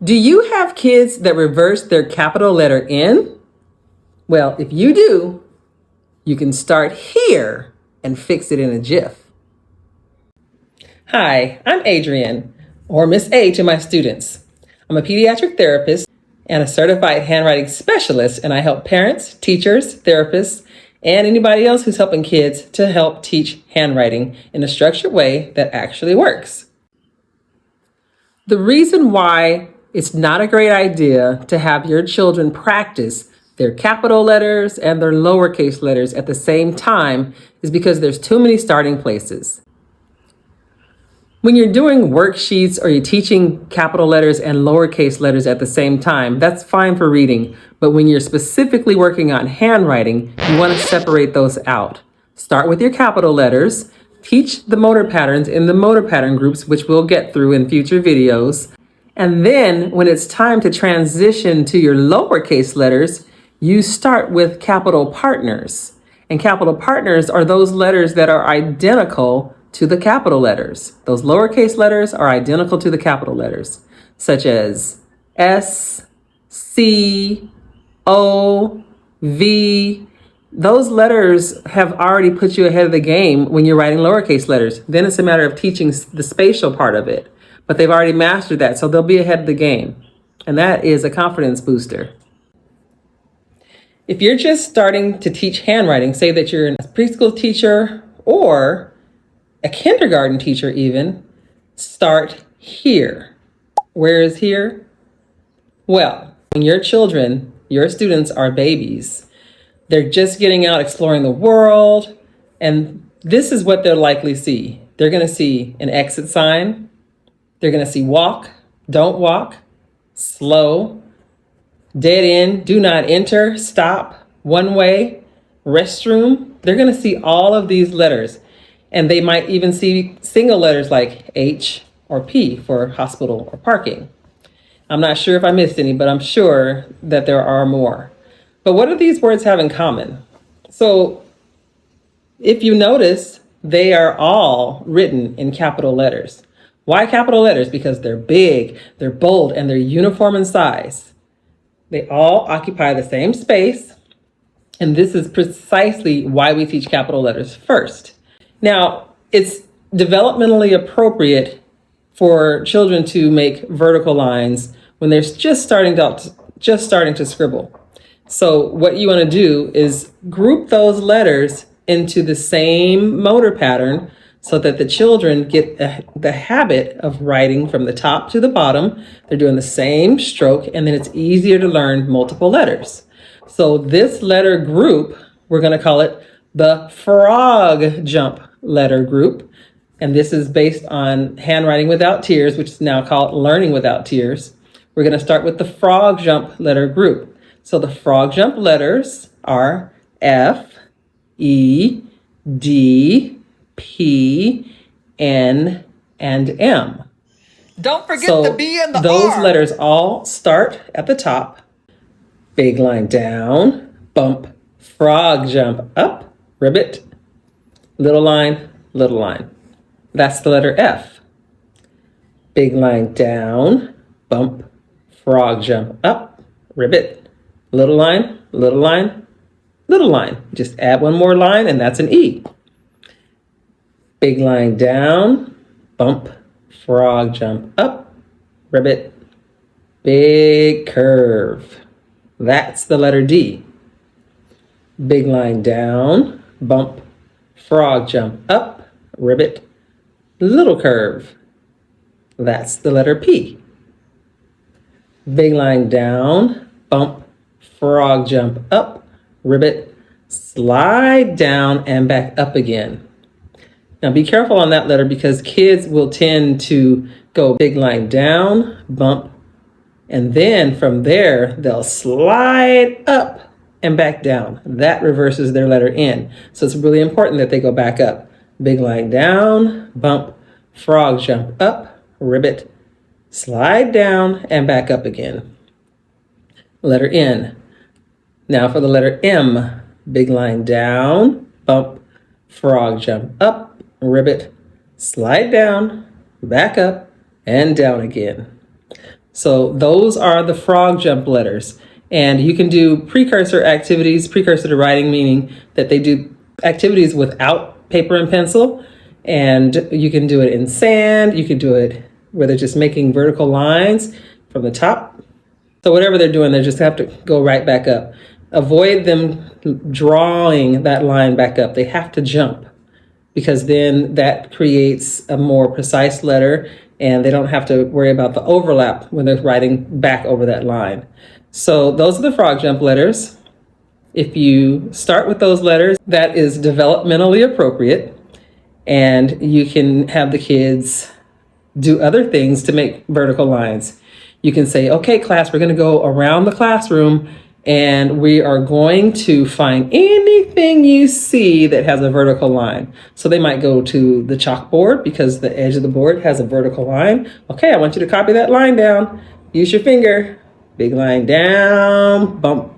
Do you have kids that reverse their capital letter N? Well, if you do, you can start here and fix it in a jiff. Hi, I'm Adrienne, or Miss A to my students. I'm a pediatric therapist and a certified handwriting specialist, and I help parents, teachers, therapists, and anybody else who's helping kids to help teach handwriting in a structured way that actually works. The reason why it's not a great idea to have your children practice their capital letters and their lowercase letters at the same time is because there's too many starting places. When you're doing worksheets or you're teaching capital letters and lowercase letters at the same time, that's fine for reading. But when you're specifically working on handwriting, you want to separate those out. Start with your capital letters, teach the motor patterns in the motor pattern groups, which we'll get through in future videos. And then when it's time to transition to your lowercase letters, you start with capital partners. And capital partners are those letters that are identical to the capital letters. Those lowercase letters are identical to the capital letters, such as S, C, O, V. Those letters have already put you ahead of the game when you're writing lowercase letters. Then it's a matter of teaching the spatial part of it, but they've already mastered that, so they'll be ahead of the game. And that is a confidence booster. If you're just starting to teach handwriting, say that you're a preschool teacher or a kindergarten teacher even, start here. Where is here? Well, when your children, your students are babies, they're just getting out exploring the world, and this is what they'll likely see. They're gonna see an exit sign. They're gonna see walk, don't walk, slow, dead end, do not enter, stop, one way, restroom. They're gonna see all of these letters. And they might even see single letters like H or P for hospital or parking. I'm not sure if I missed any, but I'm sure that there are more. But what do these words have in common? So if you notice, they are all written in capital letters. Why capital letters? Because they're big, they're bold, and they're uniform in size. They all occupy the same space. And this is precisely why we teach capital letters first. Now, it's developmentally appropriate for children to make vertical lines when they're just starting to scribble. So what you want to do is group those letters into the same motor pattern so that the children get the habit of writing from the top to the bottom. They're doing the same stroke, and then it's easier to learn multiple letters. So this letter group, we're going to call it the frog jump letter group. And this is based on Handwriting Without Tears, which is now called Learning Without Tears. We're going to start with the frog jump letter group. So the frog jump letters are F, E, D, P, N, and M. Don't forget the B and the those R. letters all start at the top. Big line down, bump, frog jump up, ribbit, little line, little line. That's the letter F. Big line down, bump, frog jump up, ribbit, little line, little line, little line. Just add one more line and that's an E. Big line down, bump, frog jump up, ribbit, big curve. That's the letter D. Big line down, bump, frog jump up, ribbit, little curve. That's the letter P. Big line down, bump, frog jump up, ribbit, slide down and back up again. Now be careful on that letter because kids will tend to go big line down, bump, and then from there they'll slide up and back down. That reverses their letter N. So it's really important that they go back up. Big line down, bump, frog jump up, ribbit, slide down and back up again. Letter N. Now for the letter M. Big line down, bump, frog jump up, ribbit, slide down, back up, and down again. So those are the frog jump letters. And you can do precursor activities, precursor to writing, meaning that they do activities without paper and pencil. And you can do it in sand. You can do it where they're just making vertical lines from the top. So whatever they're doing, they just have to go right back up. Avoid them drawing that line back up. They have to jump, because then that creates a more precise letter and they don't have to worry about the overlap when they're writing back over that line. So those are the frog jump letters. If you start with those letters, that is developmentally appropriate, and you can have the kids do other things to make vertical lines. You can say, okay, class, we're going to go around the classroom and we are going to find anything you see that has a vertical line. So they might go to the chalkboard because the edge of the board has a vertical line. Okay, I want you to copy that line down. Use your finger. Big line down, bump.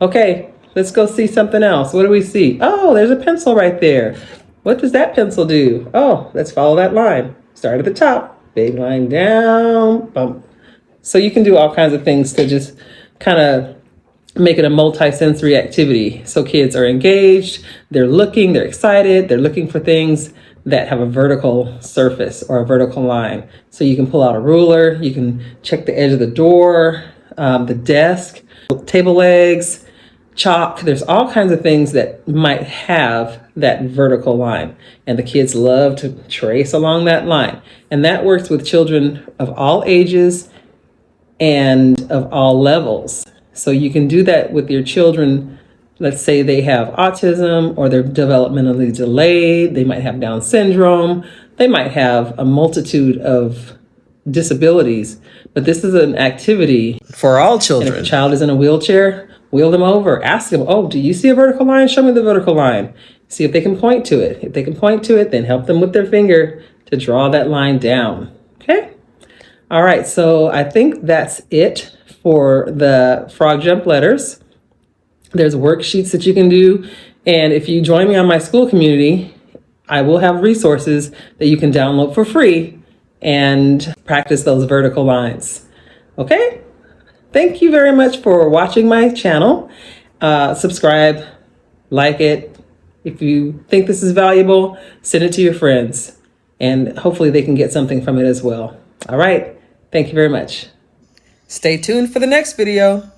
Okay, let's go see something else. What do we see? Oh, there's a pencil right there. What does that pencil do? Oh, let's follow that line. Start at the top. Big line down, bump. So you can do all kinds of things to just kind of make it a multi-sensory activity. So kids are engaged, they're looking, they're excited, they're looking for things that have a vertical surface or a vertical line. So you can pull out a ruler, you can check the edge of the door, the desk, table legs, chalk. There's all kinds of things that might have that vertical line. And the kids love to trace along that line. And that works with children of all ages and of all levels. So you can do that with your children. Let's say they have autism or they're developmentally delayed. They might have Down syndrome. They might have a multitude of disabilities. But this is an activity for all children. And if a child is in a wheelchair, wheel them over. Ask them, oh, do you see a vertical line? Show me the vertical line. See if they can point to it. If they can point to it, then help them with their finger to draw that line down. Okay? All right, so I think that's it for the frog jump letters. There's worksheets that you can do. And if you join me on my school community, I will have resources that you can download for free and practice those vertical lines. Okay? Thank you very much for watching my channel. Subscribe, like it. If you think this is valuable, send it to your friends, and hopefully they can get something from it as well. All right. Thank you very much. Stay tuned for the next video.